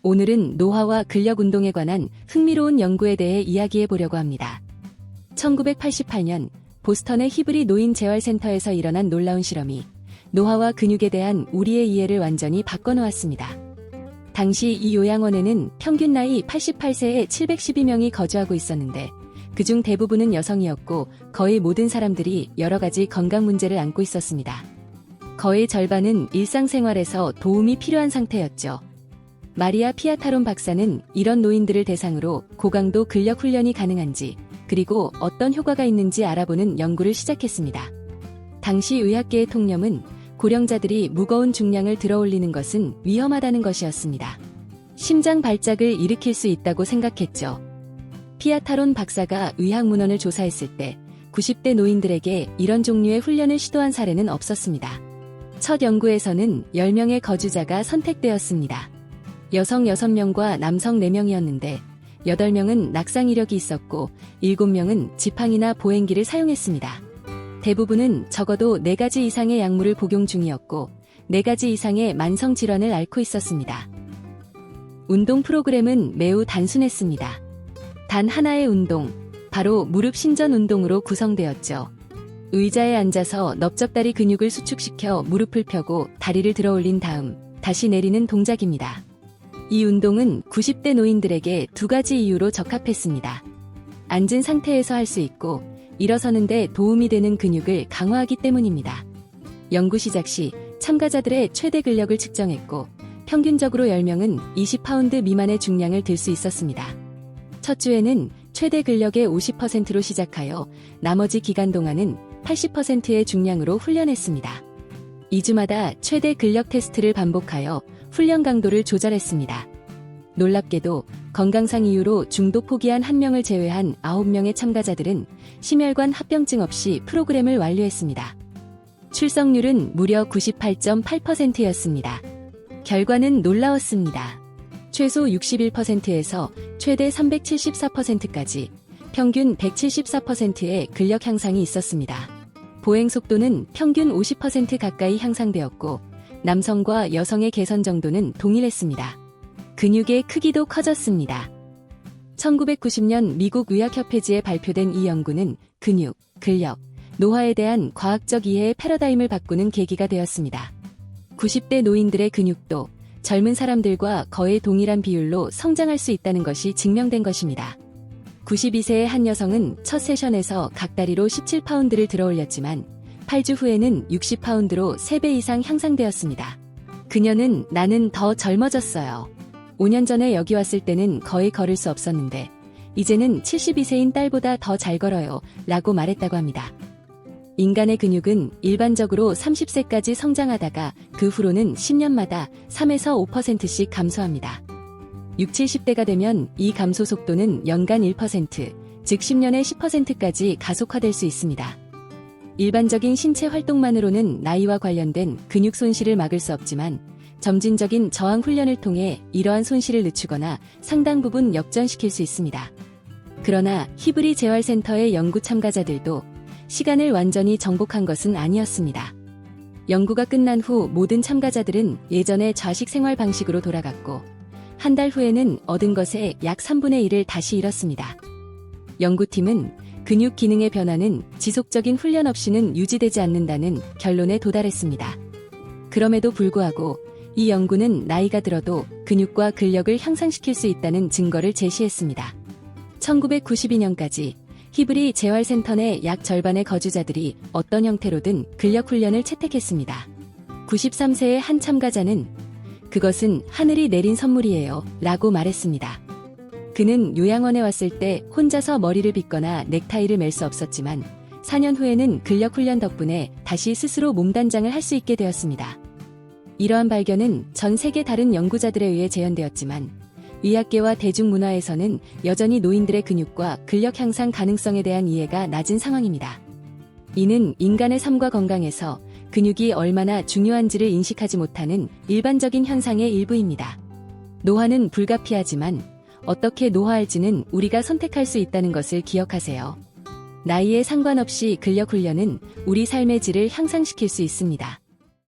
오늘은 노화와 근력 운동에 관한 흥미로운 연구에 대해 이야기해 보려고 합니다. 1988년 보스턴의 히브리 노인 재활센터에서 일어난 놀라운 실험이 노화와 근육에 대한 우리의 이해를 완전히 바꿔놓았습니다. 당시 이 요양원에는 평균 나이 88세에 712명이 거주하고 있었는데 그중 대부분은 여성이었고 거의 모든 사람들이 여러 가지 건강 문제를 안고 있었습니다. 거의 절반은 일상생활에서 도움이 필요한 상태였죠. 마리아 피아타론 박사는 이런 노인들을 대상으로 고강도 근력 훈련이 가능한지 그리고 어떤 효과가 있는지 알아보는 연구를 시작했습니다. 당시 의학계의 통념은 고령자들이 무거운 중량을 들어올리는 것은 위험하다는 것이었습니다. 심장 발작을 일으킬 수 있다고 생각했죠. 피아타론 박사가 의학문헌을 조사했을 때 90대 노인들에게 이런 종류의 훈련을 시도한 사례는 없었습니다. 첫 연구에서는 10명의 거주자가 선택되었습니다. 여성 6명과 남성 4명이었는데 8명은 낙상 이력이 있었고 7명은 지팡이나 보행기를 사용했습니다. 대부분은 적어도 4가지 이상의 약물을 복용 중이었고 4가지 이상의 만성 질환을 앓고 있었습니다. 운동 프로그램은 매우 단순했습니다. 단 하나의 운동, 바로 무릎 신전 운동으로 구성되었죠. 의자에 앉아서 넓적다리 근육을 수축시켜 무릎을 펴고 다리를 들어 올린 다음 다시 내리는 동작입니다. 이 운동은 90대 노인들에게 2가지 이유로 적합했습니다. 앉은 상태에서 할 수 있고 일어서는데 도움이 되는 근육을 강화하기 때문입니다. 연구 시작 시 참가자들의 최대 근력을 측정했고 평균적으로 10명은 20파운드 미만의 중량을 들 수 있었습니다. 첫 주에는 최대 근력의 50%로 시작하여 나머지 기간 동안은 80%의 중량으로 훈련했습니다. 2주마다 최대 근력 테스트를 반복하여 훈련 강도를 조절했습니다. 놀랍게도 건강상 이유로 중도 포기한 1명을 제외한 9명의 참가자들은 심혈관 합병증 없이 프로그램을 완료했습니다. 출석률은 무려 98.8%였습니다. 결과는 놀라웠습니다. 최소 61%에서 최대 374%까지 평균 174%의 근력 향상이 있었습니다. 보행 속도는 평균 50% 가까이 향상되었고 남성과 여성의 개선 정도는 동일했습니다. 근육의 크기도 커졌습니다. 1990년 미국 의학협회지에 발표된 이 연구는 근육, 근력, 노화에 대한 과학적 이해의 패러다임을 바꾸는 계기가 되었습니다. 90대 노인들의 근육도 젊은 사람들과 거의 동일한 비율로 성장할 수 있다는 것이 증명된 것입니다. 92세의 한 여성은 첫 세션에서 각 다리로 17파운드를 들어 올렸지만 8주 후에는 60파운드로 3배 이상 향상되었습니다. 그녀는 나는 더 젊어졌어요. 5년 전에 여기 왔을 때는 거의 걸을 수 없었는데 이제는 72세인 딸보다 더 잘 걸어요 라고 말했다고 합니다. 인간의 근육은 일반적으로 30세까지 성장하다가 그 후로는 10년마다 3에서 5%씩 감소합니다. 60, 70대가 되면 이 감소 속도는 연간 1%, 즉 10년에 10%까지 가속화될 수 있습니다. 일반적인 신체 활동만으로는 나이와 관련된 근육 손실을 막을 수 없지만 점진적인 저항 훈련을 통해 이러한 손실을 늦추거나 상당 부분 역전시킬 수 있습니다. 그러나 히브리 재활센터의 연구 참가자들도 시간을 완전히 정복한 것은 아니었습니다. 연구가 끝난 후 모든 참가자들은 예전의 좌식 생활 방식으로 돌아갔고 한 달 후에는 얻은 것의 약 3분의 1을 다시 잃었습니다. 연구팀은 근육 기능의 변화는 지속적인 훈련 없이는 유지되지 않는다는 결론에 도달했습니다. 그럼에도 불구하고 이 연구는 나이가 들어도 근육과 근력을 향상시킬 수 있다는 증거를 제시했습니다. 1992년까지 히브리 재활센터 내 약 절반의 거주자들이 어떤 형태로든 근력 훈련을 채택했습니다. 93세의 한 참가자는 그것은 하늘이 내린 선물이에요 라고 말했습니다. 그는 요양원에 왔을 때 혼자서 머리를 빗거나 넥타이를 멜 수 없었지만 4년 후에는 근력 훈련 덕분에 다시 스스로 몸단장을 할 수 있게 되었습니다. 이러한 발견은 전 세계 다른 연구자들에 의해 재현되었지만 의학계와 대중문화에서는 여전히 노인들의 근육과 근력 향상 가능성에 대한 이해가 낮은 상황입니다. 이는 인간의 삶과 건강에서 근육이 얼마나 중요한지를 인식하지 못하는 일반적인 현상의 일부입니다. 노화는 불가피하지만 어떻게 노화할지는 우리가 선택할 수 있다는 것을 기억하세요. 나이에 상관없이 근력 훈련은 우리 삶의 질을 향상시킬 수 있습니다.